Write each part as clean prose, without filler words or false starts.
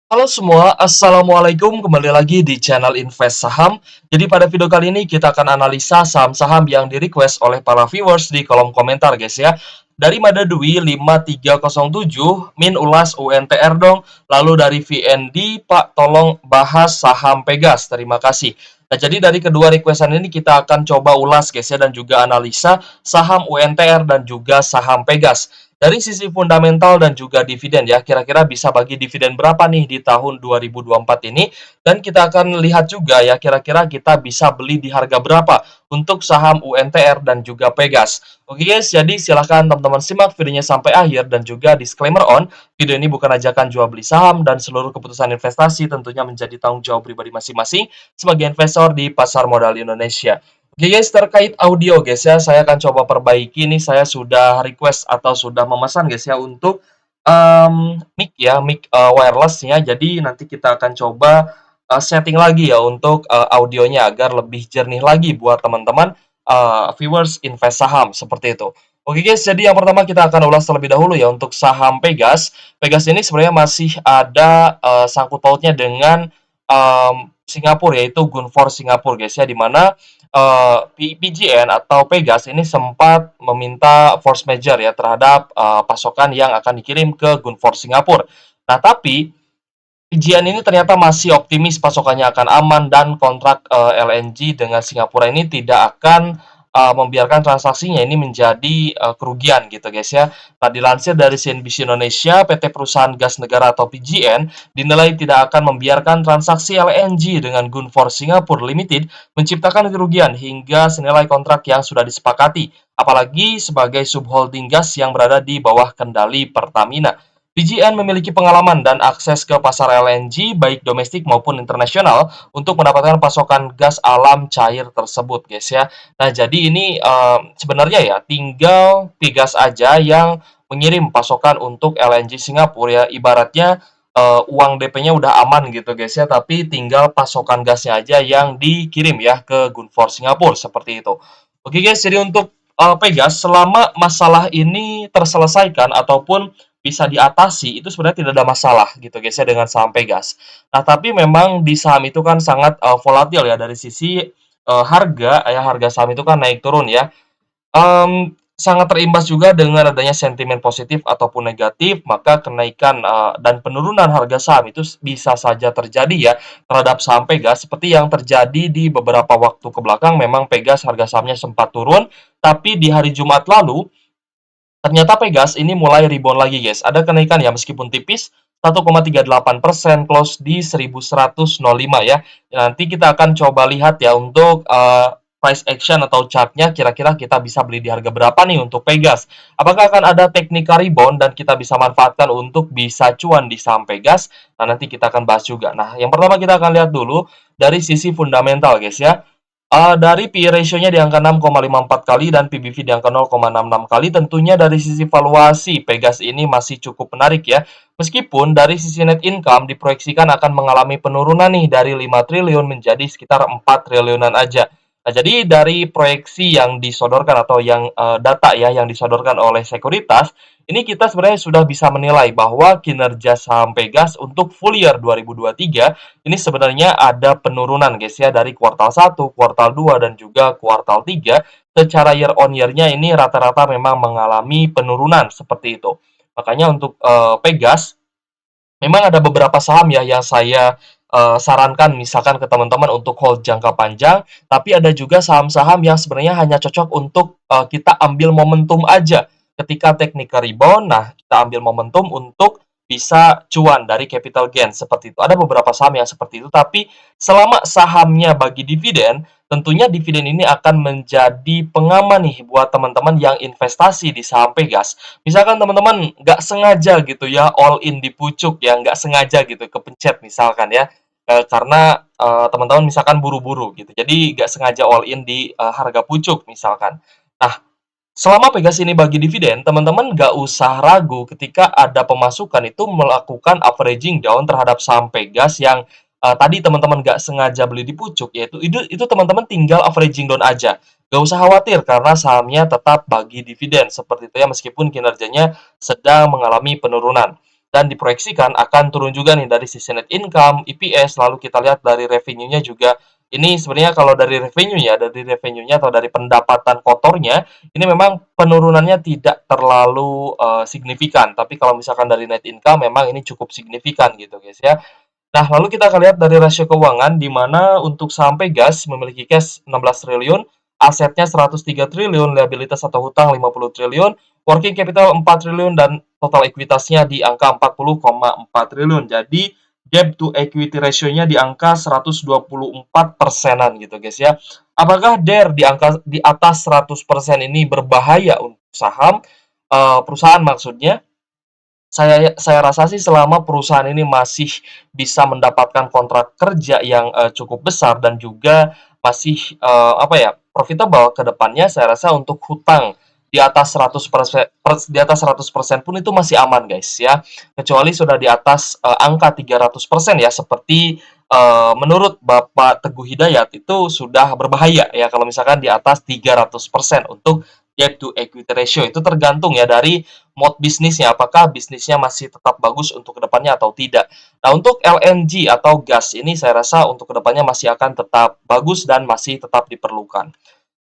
Halo semua, Assalamualaikum. Kembali lagi di channel Invest Saham. Jadi pada video kali ini kita akan analisa saham-saham yang di-request oleh para viewers di kolom komentar guys ya. Dari Mada Dwi 5307, Min ulas UNTR dong. Lalu dari VND, Pak tolong bahas saham Pegas. Terima kasih. Nah, jadi dari kedua requestan ini kita akan coba ulas guys ya dan juga analisa saham UNTR dan juga saham Pegas. Dari sisi fundamental dan juga dividen ya, kira-kira bisa bagi dividen berapa nih di tahun 2024 ini? Dan kita akan lihat juga ya, kira-kira kita bisa beli di harga berapa untuk saham UNTR dan juga Pegas. Oke guys, jadi silahkan teman-teman simak videonya sampai akhir dan juga disclaimer on, video ini bukan ajakan jual beli saham dan seluruh keputusan investasi tentunya menjadi tanggung jawab pribadi masing-masing sebagai investor di pasar modal Indonesia. Oke guys, terkait audio guys ya, saya akan coba perbaiki nih. Saya sudah request atau sudah memesan guys ya untuk mic ya, mic wirelessnya. Jadi nanti kita akan coba setting lagi ya untuk audionya agar lebih jernih lagi buat teman-teman viewers invest saham seperti itu. Oke guys, jadi yang pertama kita akan ulas terlebih dahulu ya untuk saham Pegas. Pegas ini sebenarnya masih ada sangkut pautnya dengan Singapura yaitu Gunvor Singapura guys ya, di mana PGN atau Pegas ini sempat meminta force major ya terhadap pasokan yang akan dikirim ke Gunvor Singapura. Nah, tapi PGN ini ternyata masih optimis pasokannya akan aman dan kontrak LNG dengan Singapura ini tidak akan membiarkan transaksinya ini menjadi kerugian gitu guys ya. Nah, dilansir dari CNBC Indonesia, PT Perusahaan Gas Negara atau PGN dinilai tidak akan membiarkan transaksi LNG dengan Gunvor Singapore Limited menciptakan kerugian hingga senilai kontrak yang sudah disepakati, apalagi sebagai subholding gas yang berada di bawah kendali Pertamina. PGN memiliki pengalaman dan akses ke pasar LNG baik domestik maupun internasional untuk mendapatkan pasokan gas alam cair tersebut, guys ya. Nah, jadi ini sebenarnya ya tinggal Pigas aja yang mengirim pasokan untuk LNG Singapura ya. Ibaratnya uang DP-nya udah aman gitu, guys ya. Tapi tinggal pasokan gasnya aja yang dikirim ya ke Gunvor Singapura seperti itu. Oke, guys. Jadi untuk Pegas selama masalah ini terselesaikan ataupun bisa diatasi itu sebenarnya tidak ada masalah gitu guys ya dengan saham Pegas. Nah, tapi memang di saham itu kan sangat volatil ya dari sisi harga ya, harga saham itu kan naik turun ya. Sangat terimbas juga dengan adanya sentimen positif ataupun negatif, maka kenaikan dan penurunan harga saham itu bisa saja terjadi ya terhadap saham Pegas seperti yang terjadi di beberapa waktu ke belakang. Memang Pegas harga sahamnya sempat turun, tapi di hari Jumat lalu ternyata Pegas ini mulai rebound lagi guys. Ada kenaikan ya meskipun tipis 1,38% close di 1105 ya. Nanti kita akan coba lihat ya untuk price action atau chartnya kira-kira kita bisa beli di harga berapa nih untuk Pegas. Apakah akan ada technical rebound dan kita bisa manfaatkan untuk bisa cuan di saham Pegas? Nah, nanti kita akan bahas juga. Nah, yang pertama kita akan lihat dulu dari sisi fundamental guys ya. Dari PE ratio-nya di angka 6,54 kali dan PBV di angka 0,66 kali, tentunya dari sisi valuasi Pegas ini masih cukup menarik ya. Meskipun dari sisi net income diproyeksikan akan mengalami penurunan nih dari 5 triliun menjadi sekitar 4 triliunan aja. Nah, jadi dari proyeksi yang disodorkan atau yang data ya yang disodorkan oleh sekuritas, ini kita sebenarnya sudah bisa menilai bahwa kinerja saham Pegas untuk full year 2023 ini sebenarnya ada penurunan guys ya dari kuartal 1, kuartal 2 dan juga kuartal 3. Secara year on year-nya ini rata-rata memang mengalami penurunan seperti itu. Makanya untuk Pegas memang ada beberapa saham ya yang saya sarankan misalkan ke teman-teman untuk hold jangka panjang, tapi ada juga saham-saham yang sebenarnya hanya cocok untuk kita ambil momentum aja. Ketika technical rebound, nah kita ambil momentum untuk bisa cuan dari capital gain seperti itu. Ada beberapa saham yang seperti itu, tapi selama sahamnya bagi dividen, tentunya dividen ini akan menjadi pengaman nih buat teman-teman yang investasi di saham Pegas. Misalkan teman-teman nggak sengaja gitu ya all in di pucuk ya, nggak sengaja gitu kepencet misalkan ya, karena teman-teman misalkan buru-buru gitu, jadi nggak sengaja all in di harga pucuk misalkan. Nah, selama Pegas ini bagi dividen, teman-teman nggak usah ragu ketika ada pemasukan itu melakukan averaging down terhadap saham Pegas yang tadi teman-teman nggak sengaja beli di pucuk, yaitu itu teman-teman tinggal averaging down aja. Nggak usah khawatir karena sahamnya tetap bagi dividen seperti itu ya meskipun kinerjanya sedang mengalami penurunan. dan diproyeksikan akan turun juga nih dari sisi net income, EPS, lalu kita lihat dari revenue-nya juga. Ini sebenarnya kalau dari revenue-nya atau dari pendapatan kotornya, ini memang penurunannya tidak terlalu signifikan. Tapi kalau misalkan dari net income memang ini cukup signifikan gitu guys ya. Nah, lalu kita akan lihat dari rasio keuangan di mana untuk saham Pegas memiliki cash 16 triliun, asetnya 103 triliun, liabilitas atau hutang 50 triliun, working capital 4 triliun dan total ekuitasnya di angka 40,4 triliun. Jadi debt to equity ratio-nya di angka 124 persenan gitu guys ya. Apakah DER di atas 100% ini berbahaya untuk saham perusahaan maksudnya? Saya rasa sih selama perusahaan ini masih bisa mendapatkan kontrak kerja yang, cukup besar dan juga masih, apa ya, profitable ke depannya, saya rasa untuk hutang di atas 100% pun itu masih aman, guys, ya. Kecuali sudah di atas, angka 300% ya, seperti, menurut Bapak Teguh Hidayat itu sudah berbahaya ya kalau misalkan di atas 300% untuk debt to equity ratio. Itu tergantung ya dari mode bisnisnya, apakah bisnisnya masih tetap bagus untuk kedepannya atau tidak. Nah, untuk LNG atau gas ini saya rasa untuk kedepannya masih akan tetap bagus dan masih tetap diperlukan.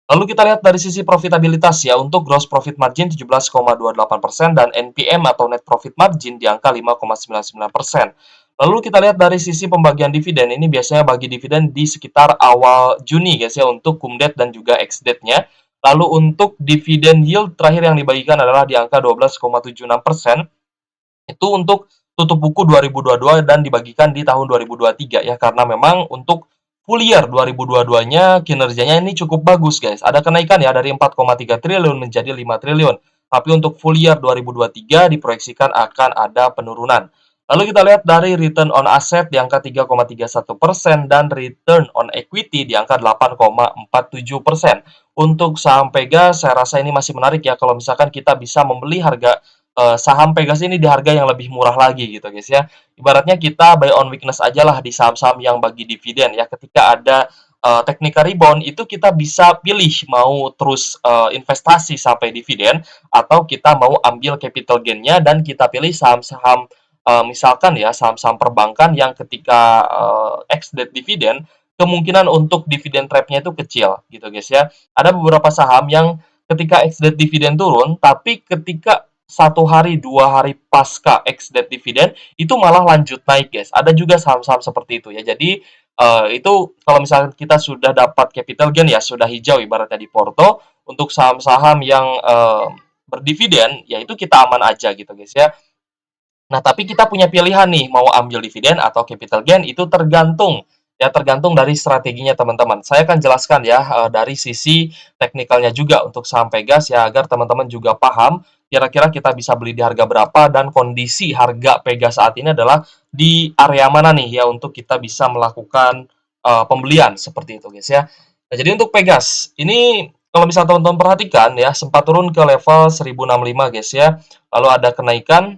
Lalu kita lihat dari sisi profitabilitas ya, untuk gross profit margin 17,28% dan NPM atau net profit margin di angka 5,99%. Lalu kita lihat dari sisi pembagian dividen, ini biasanya bagi dividen di sekitar awal Juni guys ya, untuk cum date dan juga ex date-nya. Lalu untuk dividen yield terakhir yang dibagikan adalah di angka 12,76%. Itu untuk tutup buku 2022 dan dibagikan di tahun 2023 ya, karena memang untuk full year 2022-nya kinerjanya ini cukup bagus guys. Ada kenaikan ya dari 4,3 triliun menjadi 5 triliun. Tapi untuk full year 2023 diproyeksikan akan ada penurunan. Lalu kita lihat dari return on asset di angka 3,31% dan return on equity di angka 8,47%. Untuk saham Pegas, saya rasa ini masih menarik ya kalau misalkan kita bisa membeli harga saham Pegas ini di harga yang lebih murah lagi gitu guys ya. Ibaratnya kita buy on weakness aja lah di saham-saham yang bagi dividen ya. Ketika ada technical rebound itu kita bisa pilih mau terus investasi sampai dividen atau kita mau ambil capital gain-nya dan kita pilih saham-saham misalkan ya saham-saham perbankan yang ketika ex date dividen kemungkinan untuk dividen trap-nya itu kecil gitu guys ya. Ada beberapa saham yang ketika ex date dividen turun tapi ketika 1 hari 2 hari pasca ex date dividen itu malah lanjut naik guys. Ada juga saham-saham seperti itu ya. Jadi itu kalau misalnya kita sudah dapat capital gain ya sudah hijau ibaratnya di porto untuk saham-saham yang berdividen ya itu kita aman aja gitu guys ya. Nah, tapi kita punya pilihan nih, mau ambil dividen atau capital gain itu tergantung ya tergantung dari strateginya teman-teman. Saya akan jelaskan ya dari sisi teknikalnya juga untuk saham Pegas ya agar teman-teman juga paham kira-kira kita bisa beli di harga berapa dan kondisi harga Pegas saat ini adalah di area mana nih ya untuk kita bisa melakukan pembelian seperti itu guys ya. Nah, jadi untuk Pegas ini kalau misalnya teman-teman perhatikan ya sempat turun ke level 1065 guys ya. Lalu ada kenaikan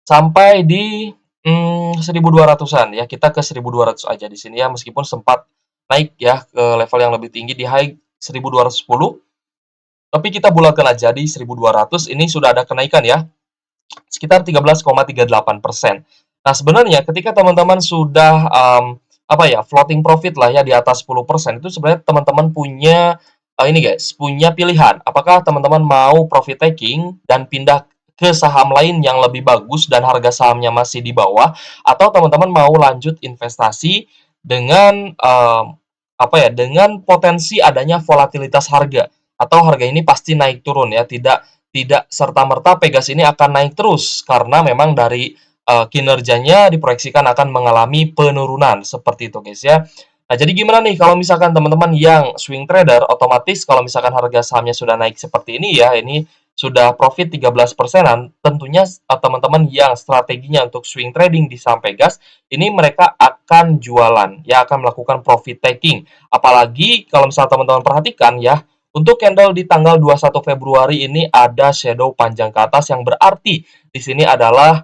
sampai di 1.200-an ya, kita ke 1.200 aja di sini ya, meskipun sempat naik ya ke level yang lebih tinggi di high 1.210, tapi kita bulatkan aja di 1.200, ini sudah ada kenaikan ya, sekitar 13,38%. Nah, sebenarnya ketika teman-teman sudah apa ya, floating profit lah ya di atas 10%, itu sebenarnya teman-teman punya ini guys, punya pilihan. Apakah teman-teman mau profit taking dan pindah ke saham lain yang lebih bagus dan harga sahamnya masih di bawah, atau teman-teman mau lanjut investasi dengan apa ya, dengan potensi adanya volatilitas harga atau harga ini pasti naik turun ya, tidak tidak serta-merta Pegas ini akan naik terus karena memang dari kinerjanya diproyeksikan akan mengalami penurunan seperti itu guys ya. Nah, jadi gimana nih kalau misalkan teman-teman yang swing trader otomatis kalau misalkan harga sahamnya sudah naik seperti ini ya, ini sudah profit 13%-an, tentunya teman-teman yang strateginya untuk swing trading di saham Pegas, ini mereka akan jualan, ya akan melakukan profit taking. Apalagi kalau misalnya teman-teman perhatikan ya, untuk candle di tanggal 21 Februari ini ada shadow panjang ke atas yang berarti di sini adalah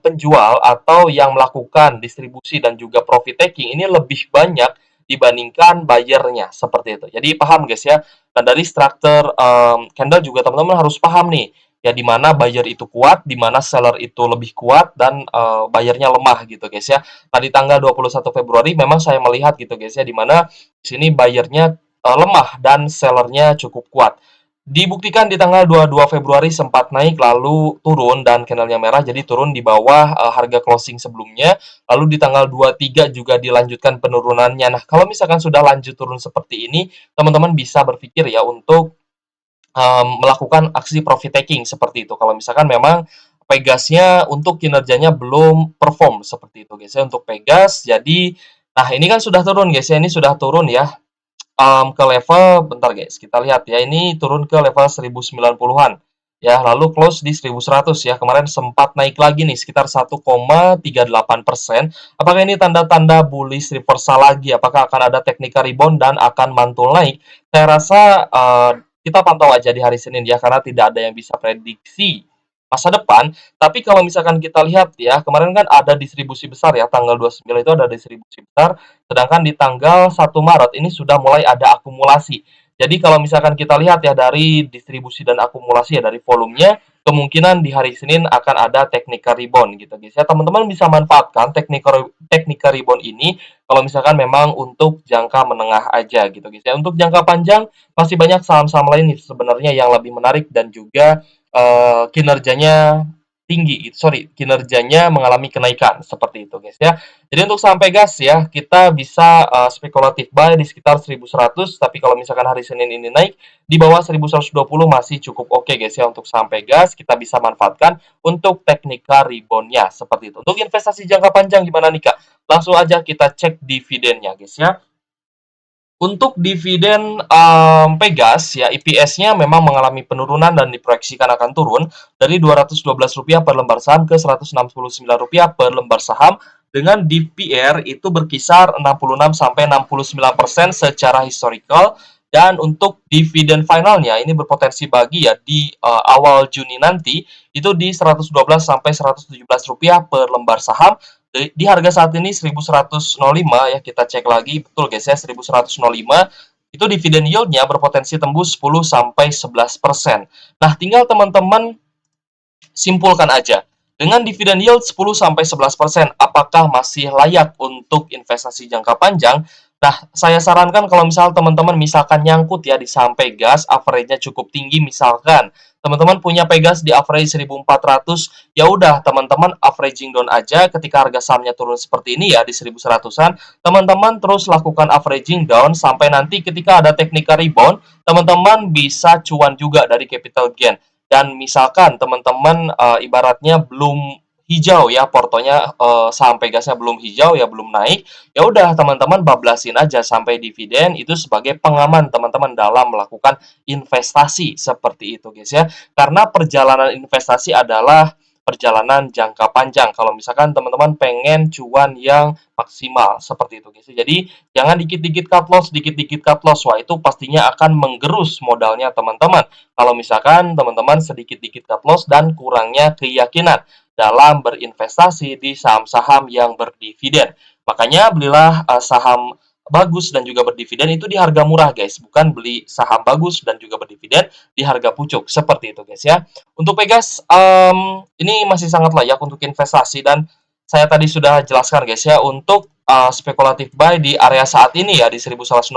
penjual atau yang melakukan distribusi dan juga profit taking ini lebih banyak dibandingkan buyernya seperti itu. Jadi paham guys ya. Dan dari struktur candle juga teman-teman harus paham nih. ya di mana buyer itu kuat, di mana seller itu lebih kuat dan buyernya lemah gitu guys ya. Nah, di tanggal 21 Februari memang saya melihat gitu guys ya, di mana di sini buyernya lemah dan sellernya cukup kuat. Dibuktikan di tanggal 22 Februari sempat naik lalu turun dan candlenya merah, jadi turun di bawah harga closing sebelumnya. Lalu di tanggal 23 juga dilanjutkan penurunannya. Nah, kalau misalkan sudah lanjut turun seperti ini, teman-teman bisa berpikir ya untuk melakukan aksi profit taking seperti itu. Kalau misalkan memang Pegasnya untuk kinerjanya belum perform seperti itu guys ya untuk Pegas. Jadi, nah ini kan sudah turun guys ya, ini sudah turun ya ke level bentar guys, kita lihat ya, ini turun ke level 1090-an ya, lalu close di 1100 ya. Kemarin sempat naik lagi nih sekitar 1,38%. Apakah ini tanda-tanda bullish reversal lagi? Apakah akan ada technical rebound dan akan mantul naik? Saya rasa kita pantau aja di hari Senin ya, karena tidak ada yang bisa prediksi masa depan. Tapi kalau misalkan kita lihat ya, kemarin kan ada distribusi besar ya, tanggal 29 itu ada distribusi besar. Sedangkan di tanggal 1 Maret ini sudah mulai ada akumulasi. Jadi kalau misalkan kita lihat ya dari distribusi dan akumulasi ya dari volumenya, kemungkinan di hari Senin akan ada technical rebound gitu guys ya. Teman-teman bisa manfaatkan technical rebound ini kalau misalkan memang untuk jangka menengah aja gitu guys ya. Untuk jangka panjang masih banyak saham-saham lain sebenarnya yang lebih menarik dan juga kinerjanya tinggi, sorry, kinerjanya mengalami kenaikan seperti itu guys ya. Jadi untuk saham Pegas ya, kita bisa spekulatif buy di sekitar 1100, tapi kalau misalkan hari Senin ini naik di bawah 1120 masih cukup oke guys ya untuk saham Pegas, kita bisa manfaatkan untuk technical rebound-nya seperti itu. Untuk investasi jangka panjang gimana nih Kak? Langsung aja kita cek dividennya guys ya. Untuk dividen Pegas ya EPS-nya memang mengalami penurunan dan diproyeksikan akan turun dari Rp212 per lembar saham ke Rp169 per lembar saham dengan DPR itu berkisar 66 sampai 69% secara historical. Dan untuk dividen finalnya ini berpotensi bagi ya di awal Juni nanti itu di Rp112 sampai Rp117 per lembar saham. Di harga saat ini 1105 ya, kita cek lagi betul guys ya, 1105 itu dividen yieldnya berpotensi tembus 10 sampai 11%. Nah, tinggal teman-teman simpulkan aja. Dengan dividen yield 10 sampai 11%, apakah masih layak untuk investasi jangka panjang? Nah, saya sarankan kalau misal teman-teman misalkan nyangkut ya di saham Pegas, average-nya cukup tinggi misalkan. Teman-teman punya Pegas di average 1400, ya udah teman-teman averaging down aja ketika harga sahamnya turun seperti ini ya di 1100-an. Teman-teman terus lakukan averaging down sampai nanti ketika ada technical rebound, teman-teman bisa cuan juga dari capital gain. Dan misalkan teman-teman ibaratnya belum hijau ya portonya, saham Pegasnya belum hijau ya belum naik, ya udah teman-teman bablasin aja sampai dividen itu sebagai pengaman teman-teman dalam melakukan investasi seperti itu guys ya. Karena perjalanan investasi adalah perjalanan jangka panjang. Kalau misalkan teman-teman pengen cuan yang maksimal seperti itu guys. Jadi jangan dikit-dikit cut loss, dikit-dikit cut loss. Wah, itu pastinya akan menggerus modalnya teman-teman. Kalau misalkan teman-teman sedikit-dikit cut loss dan kurangnya keyakinan dalam berinvestasi di saham-saham yang berdividen. Makanya belilah saham bagus dan juga berdividen itu di harga murah guys, bukan beli saham bagus dan juga berdividen di harga pucuk seperti itu guys ya. Untuk Pegas ini masih sangat layak untuk investasi dan saya tadi sudah jelaskan guys ya untuk spekulatif buy di area saat ini ya di 1105.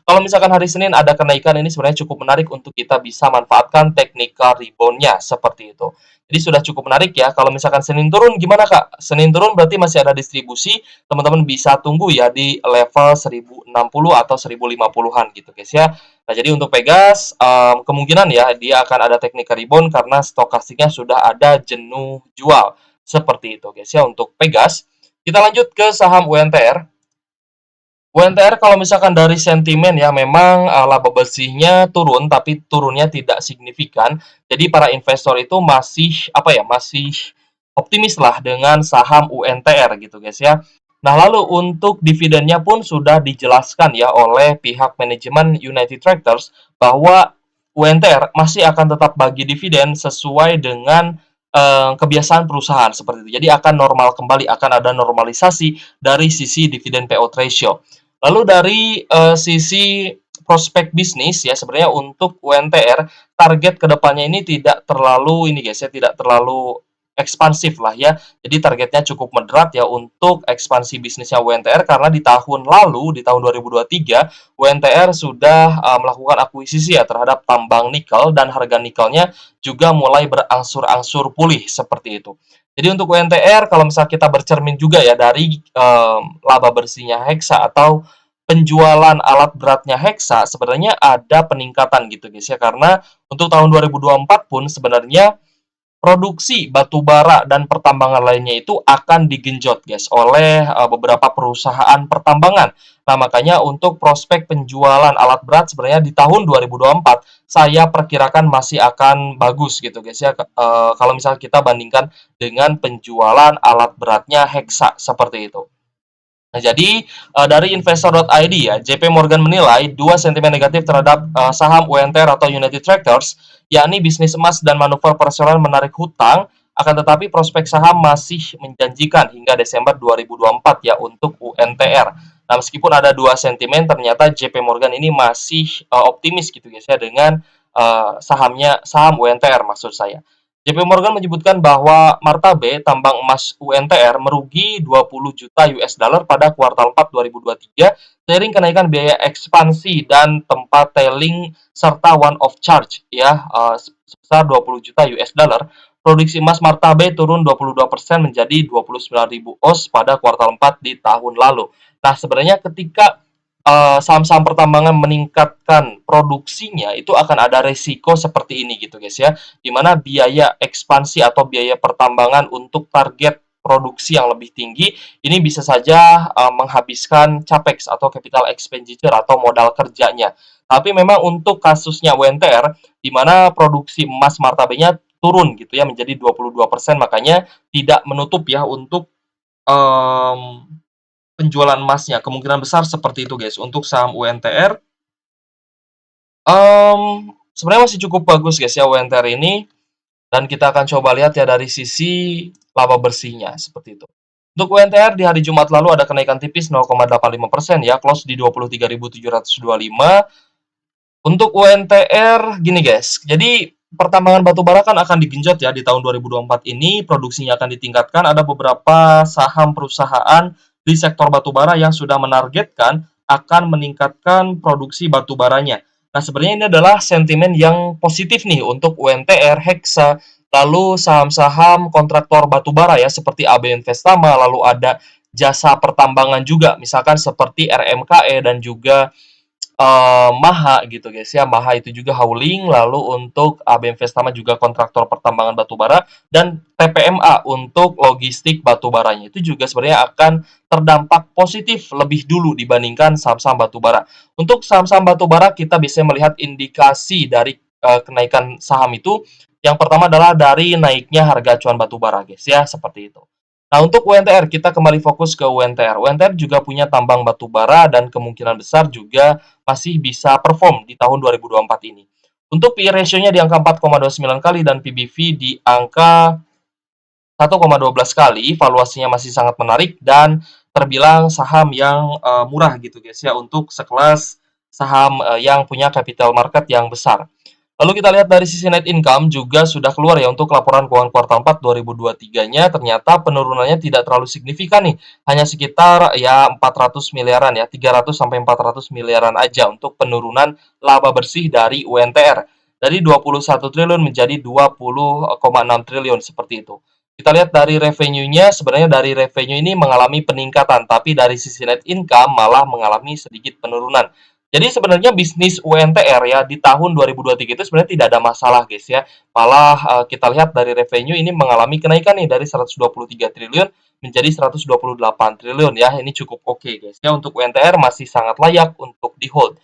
Kalau misalkan hari Senin ada kenaikan, ini sebenarnya cukup menarik untuk kita bisa manfaatkan technical rebound-nya seperti itu. Jadi sudah cukup menarik ya. Kalau misalkan Senin turun gimana Kak? Senin turun berarti masih ada distribusi. Teman-teman bisa tunggu ya di level 1060 atau 1050-an gitu guys ya. Nah, jadi untuk Pegas kemungkinan ya dia akan ada technical rebound karena stokastiknya sudah ada jenuh jual. Seperti itu guys ya untuk Pegas. Kita lanjut ke saham UNTR. UNTR kalau misalkan dari sentimen ya memang laba bersihnya turun tapi turunnya tidak signifikan. Jadi para investor itu masih apa ya, masih optimis lah dengan saham UNTR gitu guys ya. Nah, lalu untuk dividennya pun sudah dijelaskan ya oleh pihak manajemen United Tractors bahwa UNTR masih akan tetap bagi dividen sesuai dengan kebiasaan perusahaan seperti itu. Jadi akan normal kembali, akan ada normalisasi dari sisi dividen payout ratio. Lalu dari sisi prospek bisnis ya sebenarnya untuk UNTR target kedepannya ini tidak terlalu ini guys ya, tidak terlalu ekspansif lah ya. Jadi targetnya cukup moderat ya untuk ekspansi bisnisnya UNTR karena di tahun lalu di tahun 2023 UNTR sudah melakukan akuisisi ya terhadap tambang nikel dan harga nikelnya juga mulai berangsur-angsur pulih seperti itu. Jadi untuk UNTR kalau misalnya kita bercermin juga ya dari laba bersihnya Hexa atau penjualan alat beratnya Hexa sebenarnya ada peningkatan gitu guys ya karena untuk tahun 2024 pun sebenarnya produksi batu bara dan pertambangan lainnya itu akan digenjot guys oleh beberapa perusahaan pertambangan. Nah, makanya untuk prospek penjualan alat berat sebenarnya di tahun 2024 saya perkirakan masih akan bagus gitu guys ya. Kalau misalnya kita bandingkan dengan penjualan alat beratnya Hexa seperti itu. Nah, jadi dari investor.id ya, JP Morgan menilai dua sentimen negatif terhadap saham UNTR atau United Tractors, yakni bisnis emas dan manuver personal menarik hutang, akan tetapi prospek saham masih menjanjikan hingga Desember 2024 ya untuk UNTR. Nah, meskipun ada dua sentimen, ternyata JP Morgan ini masih optimis gitu guys ya dengan saham UNTR maksud saya. JP Morgan menyebutkan bahwa Martabe, tambang emas UNTR, merugi 20 juta US dollar pada kuartal 4 2023 seiring kenaikan biaya ekspansi dan tempat tailing serta one off charge ya sebesar 20 juta US dollar. Produksi emas Martabe turun 22% menjadi 29.000 oz pada kuartal 4 di tahun lalu. Nah, sebenarnya ketika saham-saham pertambangan meningkatkan produksinya itu akan ada resiko seperti ini gitu guys ya, di mana biaya ekspansi atau biaya pertambangan untuk target produksi yang lebih tinggi ini bisa saja menghabiskan capex atau capital expenditure atau modal kerjanya. Tapi memang untuk kasusnya UNTR di mana produksi emas martabenya turun gitu ya menjadi 22%, makanya tidak menutup ya untuk um, penjualan emasnya, kemungkinan besar seperti itu guys. Untuk saham UNTR, sebenarnya masih cukup bagus guys ya UNTR ini, dan kita akan coba lihat ya dari sisi laba bersihnya seperti itu. Untuk UNTR di hari Jumat lalu ada kenaikan tipis 0,85% ya, close di 23.725. Untuk UNTR gini guys, jadi pertambangan batu bara kan akan digenjot ya di tahun 2024 ini, produksinya akan ditingkatkan. Ada beberapa saham perusahaan di sektor batu bara yang sudah menargetkan akan meningkatkan produksi batu baranya. Nah, sebenarnya ini adalah sentimen yang positif nih untuk UNTR, Hexa, lalu saham-saham kontraktor batu bara ya seperti AB Investama, lalu ada jasa pertambangan juga, misalkan seperti RMKE dan juga Maha gitu guys ya. Maha itu juga hauling, lalu untuk AB Investama juga kontraktor pertambangan batubara, dan TPMA untuk logistik batubaranya. Itu juga sebenarnya akan terdampak positif lebih dulu dibandingkan saham-saham batubara. Untuk saham-saham batubara kita bisa melihat indikasi dari kenaikan saham itu. Yang pertama adalah dari naiknya harga acuan batubara guys ya, seperti itu. Nah, untuk UNTR kita kembali fokus ke UNTR. UNTR juga punya tambang batubara dan kemungkinan besar juga masih bisa perform di tahun 2024 ini. Untuk PE ratio-nya di angka 4,29 kali dan PBV di angka 1,12 kali, valuasinya masih sangat menarik dan terbilang saham yang murah gitu guys ya untuk sekelas saham yang punya capital market yang besar. Lalu kita lihat dari sisi net income juga sudah keluar ya untuk laporan keuangan kuartal 4 2023-nya, ternyata penurunannya tidak terlalu signifikan nih. Hanya sekitar ya 400 miliaran ya, 300 sampai 400 miliaran aja untuk penurunan laba bersih dari UNTR. Dari 21 triliun menjadi 20,6 triliun seperti itu. Kita lihat dari revenue-nya, sebenarnya dari revenue ini mengalami peningkatan, tapi dari sisi net income malah mengalami sedikit penurunan. Jadi sebenarnya bisnis UNTR ya di tahun 2023 itu sebenarnya tidak ada masalah guys ya. Malah kita lihat dari revenue ini mengalami kenaikan nih dari 123 triliun menjadi 128 triliun ya. Ini cukup oke guys ya, untuk UNTR masih sangat layak untuk di hold.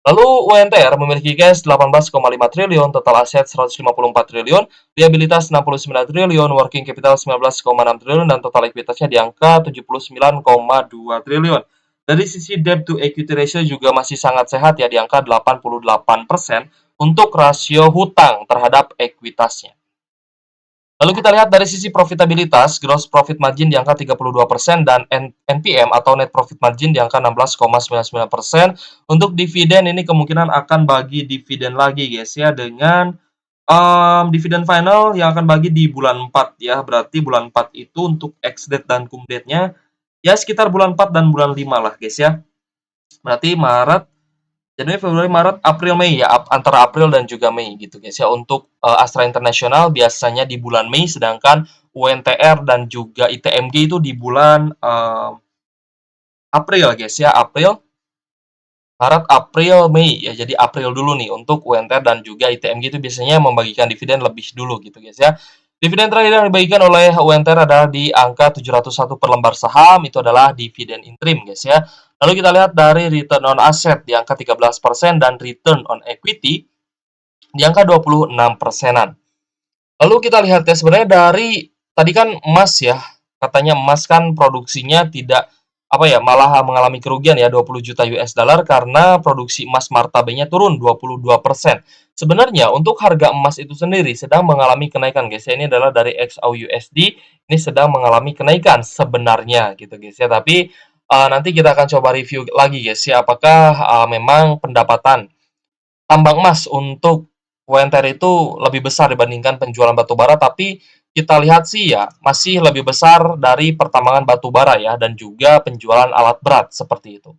Lalu UNTR memiliki cash 18,5 triliun, total aset 154 triliun, liabilitas 69 triliun, working capital 19,6 triliun, dan total ekuitasnya di angka 79,2 triliun. Dari sisi debt to equity ratio juga masih sangat sehat ya di angka 88% untuk rasio hutang terhadap ekuitasnya. Lalu kita lihat dari sisi profitabilitas, gross profit margin di angka 32% dan NPM atau net profit margin di angka 16,99%. Untuk dividen ini kemungkinan akan bagi dividen lagi guys ya, dengan dividen final yang akan bagi di bulan 4 ya. Berarti bulan 4 itu untuk ex date dan cum date-nya ya sekitar bulan 4 dan bulan 5 lah guys ya. Berarti Maret, Januari, Februari, Maret, April, Mei ya, antara April dan juga Mei gitu guys ya. Untuk Astra International biasanya di bulan Mei, sedangkan UNTR dan juga ITMG itu di bulan April guys ya, April, Maret, April, Mei ya. Jadi April dulu nih untuk UNTR dan juga ITMG itu biasanya membagikan dividen lebih dulu gitu guys ya. Dividen terakhir yang dibagikan oleh UNTR adalah di angka 701 per lembar saham, itu adalah dividen interim guys ya. Lalu kita lihat dari return on asset di angka 13% dan return on equity di angka 26 persenan. Lalu kita lihat ya, sebenarnya dari tadi kan emas ya, katanya emas kan produksinya tidak apa ya, malah mengalami kerugian ya 20 juta US dollar karena produksi emas martabenya turun 22%. Sebenarnya untuk harga emas itu sendiri sedang mengalami kenaikan guys ya. Ini adalah dari XAUUSD, ini sedang mengalami kenaikan sebenarnya gitu guys ya. Tapi nanti kita akan coba review lagi guys ya, apakah memang pendapatan tambang emas untuk UNTR itu lebih besar dibandingkan penjualan batu bara, tapi kita lihat sih ya masih lebih besar dari pertambangan batu bara ya dan juga penjualan alat berat seperti itu.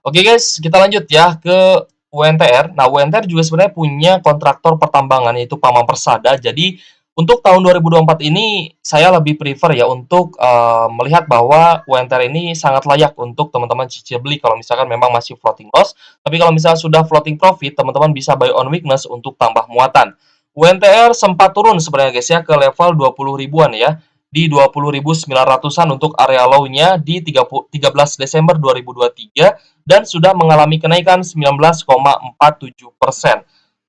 Oke guys, kita lanjut ya ke UNTR. Nah, UNTR juga sebenarnya punya kontraktor pertambangan yaitu Pamang Persada. Jadi untuk tahun 2024 ini saya lebih prefer ya untuk melihat bahwa UNTR ini sangat layak untuk teman-teman cicil beli kalau misalkan memang masih floating loss. Tapi kalau misalnya sudah floating profit, teman-teman bisa buy on weakness untuk tambah muatan. UNTR sempat turun sebenarnya guys ya ke level 20 ribuan ya, di 20.900-an untuk area low-nya di 13 Desember 2023 dan sudah mengalami kenaikan 19,47%.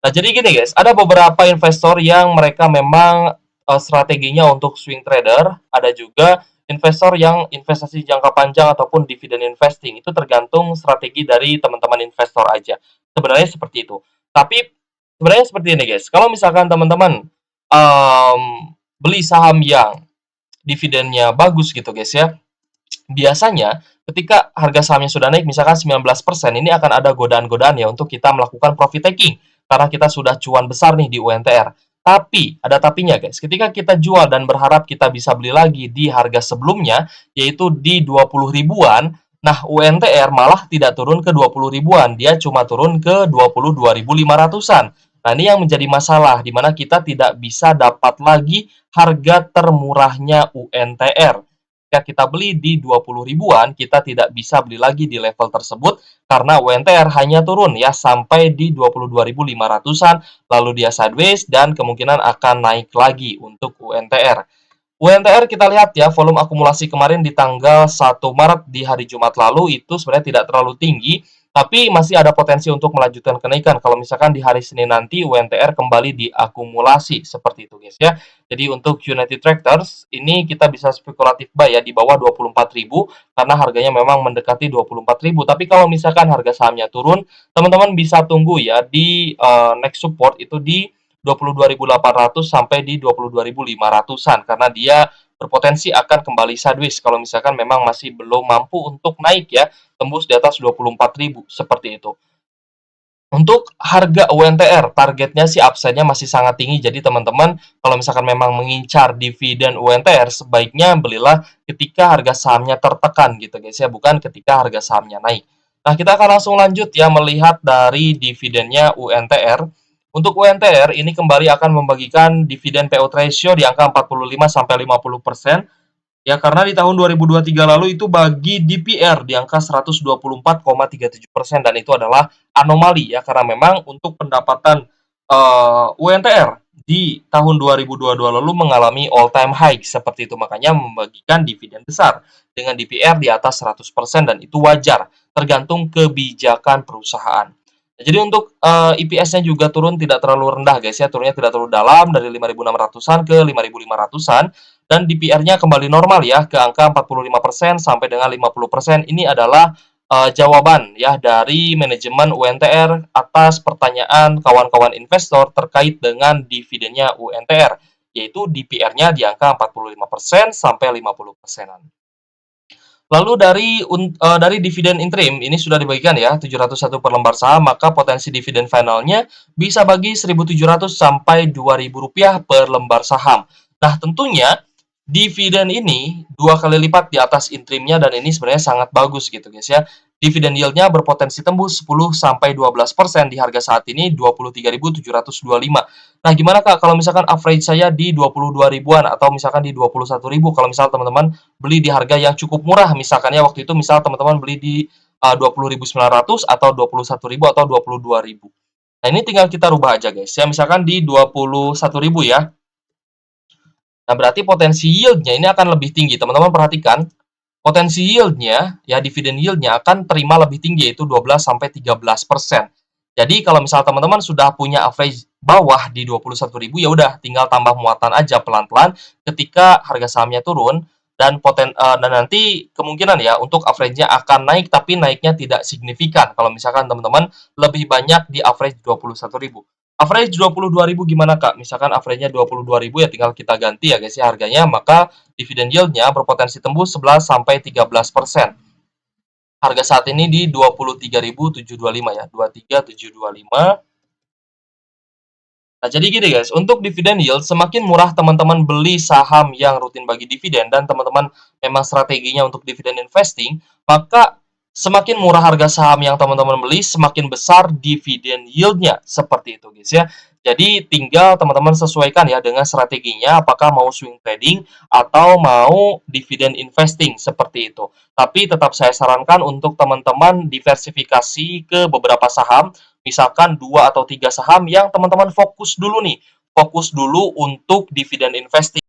Nah, jadi gini guys, ada beberapa investor yang mereka memang strateginya untuk swing trader, ada juga investor yang investasi jangka panjang ataupun dividen investing. Itu tergantung strategi dari teman-teman investor aja. Sebenarnya seperti itu. Tapi sebenarnya seperti ini guys, kalau misalkan teman-teman um, beli saham yang dividennya bagus gitu guys ya, biasanya ketika harga sahamnya sudah naik misalkan 19%, ini akan ada godaan-godaan ya untuk kita melakukan profit taking karena kita sudah cuan besar nih di UNTR. Tapi ada tapinya guys, ketika kita jual dan berharap kita bisa beli lagi di harga sebelumnya yaitu di 20 ribuan, nah UNTR malah tidak turun ke 20 ribuan, dia cuma turun ke 22.500-an. Nah, ini yang menjadi masalah di mana kita tidak bisa dapat lagi harga termurahnya UNTR. Jika kita beli di 20 ribuan, kita tidak bisa beli lagi di level tersebut karena UNTR hanya turun ya sampai di 22.500-an, lalu dia sideways dan kemungkinan akan naik lagi untuk UNTR. UNTR kita lihat ya, volume akumulasi kemarin di tanggal 1 Maret di hari Jumat lalu itu sebenarnya tidak terlalu tinggi, tapi masih ada potensi untuk melanjutkan kenaikan kalau misalkan di hari Senin nanti UNTR kembali diakumulasi seperti itu guys ya. Jadi untuk United Tractors ini kita bisa spekulatif buy ya di bawah 24.000 karena harganya memang mendekati 24.000. Tapi kalau misalkan harga sahamnya turun, teman-teman bisa tunggu ya di next support itu di 22.800 sampai di 22.500-an karena dia berpotensi akan kembali sideways kalau misalkan memang masih belum mampu untuk naik ya, tembus di atas 24.000 seperti itu. Untuk harga UNTR, targetnya sih upside-nya masih sangat tinggi. Jadi teman-teman, kalau misalkan memang mengincar dividen UNTR, sebaiknya belilah ketika harga sahamnya tertekan gitu guys ya, bukan ketika harga sahamnya naik. Nah, kita akan langsung lanjut ya melihat dari dividennya UNTR. Untuk UNTR ini kembali akan membagikan dividen payout ratio di angka 45 sampai 50%. Ya, karena di tahun 2023 lalu itu bagi DPR di angka 124,37% dan itu adalah anomali ya karena memang untuk pendapatan UNTR di tahun 2022 lalu mengalami all time high seperti itu, makanya membagikan dividen besar dengan DPR di atas 100% dan itu wajar tergantung kebijakan perusahaan. Jadi untuk EPS-nya juga turun tidak terlalu rendah guys ya, turunnya tidak terlalu dalam dari 5.600-an ke 5.500-an dan DPR-nya kembali normal ya ke angka 45% sampai dengan 50%. Ini adalah jawaban ya dari manajemen UNTR atas pertanyaan kawan-kawan investor terkait dengan dividennya UNTR. yaitu DPR-nya di angka 45% sampai 50%-an. Lalu dari dividen interim ini sudah dibagikan ya 701 per lembar saham, maka potensi dividen finalnya bisa bagi 1.700 sampai Rp2.000 per lembar saham. Nah, tentunya dividen ini 2 kali lipat di atas interimnya dan ini sebenarnya sangat bagus gitu guys ya. Dividen yield-nya berpotensi tembus 10 sampai 12% di harga saat ini 23.725. Nah, gimana Kak kalau misalkan average saya di 22 ribuan atau misalkan di 21.000 kalau misal teman-teman beli di harga yang cukup murah, misalkan ya waktu itu misal teman-teman beli di 20.900 atau 21.000 atau 22.000. Nah, ini tinggal kita rubah aja guys. Ya misalkan di 21.000 ya. Nah, berarti potensi yield-nya ini akan lebih tinggi. Teman-teman perhatikan, potensi yield-nya, ya dividen yield-nya akan terima lebih tinggi, yaitu 12 sampai 13%. Jadi kalau misal teman-teman sudah punya average bawah di 21.000, ya udah tinggal tambah muatan aja pelan-pelan ketika harga sahamnya turun dan nanti kemungkinan ya untuk average-nya akan naik tapi naiknya tidak signifikan kalau misalkan teman-teman lebih banyak di average 21.000. Average 22.000 gimana Kak? Misalkan average-nya 22.000 ya tinggal kita ganti ya guys ya harganya, maka dividen yield-nya berpotensi tembus 11 sampai 13%. Harga saat ini di 23.725 ya, 23.725. Nah, jadi gini guys, untuk dividen yield semakin murah teman-teman beli saham yang rutin bagi dividen dan teman-teman memang strateginya untuk dividen investing, maka semakin murah harga saham yang teman-teman beli, semakin besar dividen yield-nya. Seperti itu guys ya. Jadi tinggal teman-teman sesuaikan ya dengan strateginya, apakah mau swing trading atau mau dividen investing seperti itu. Tapi tetap saya sarankan untuk teman-teman diversifikasi ke beberapa saham, misalkan 2 atau 3 saham yang teman-teman fokus dulu nih, fokus dulu untuk dividen investing.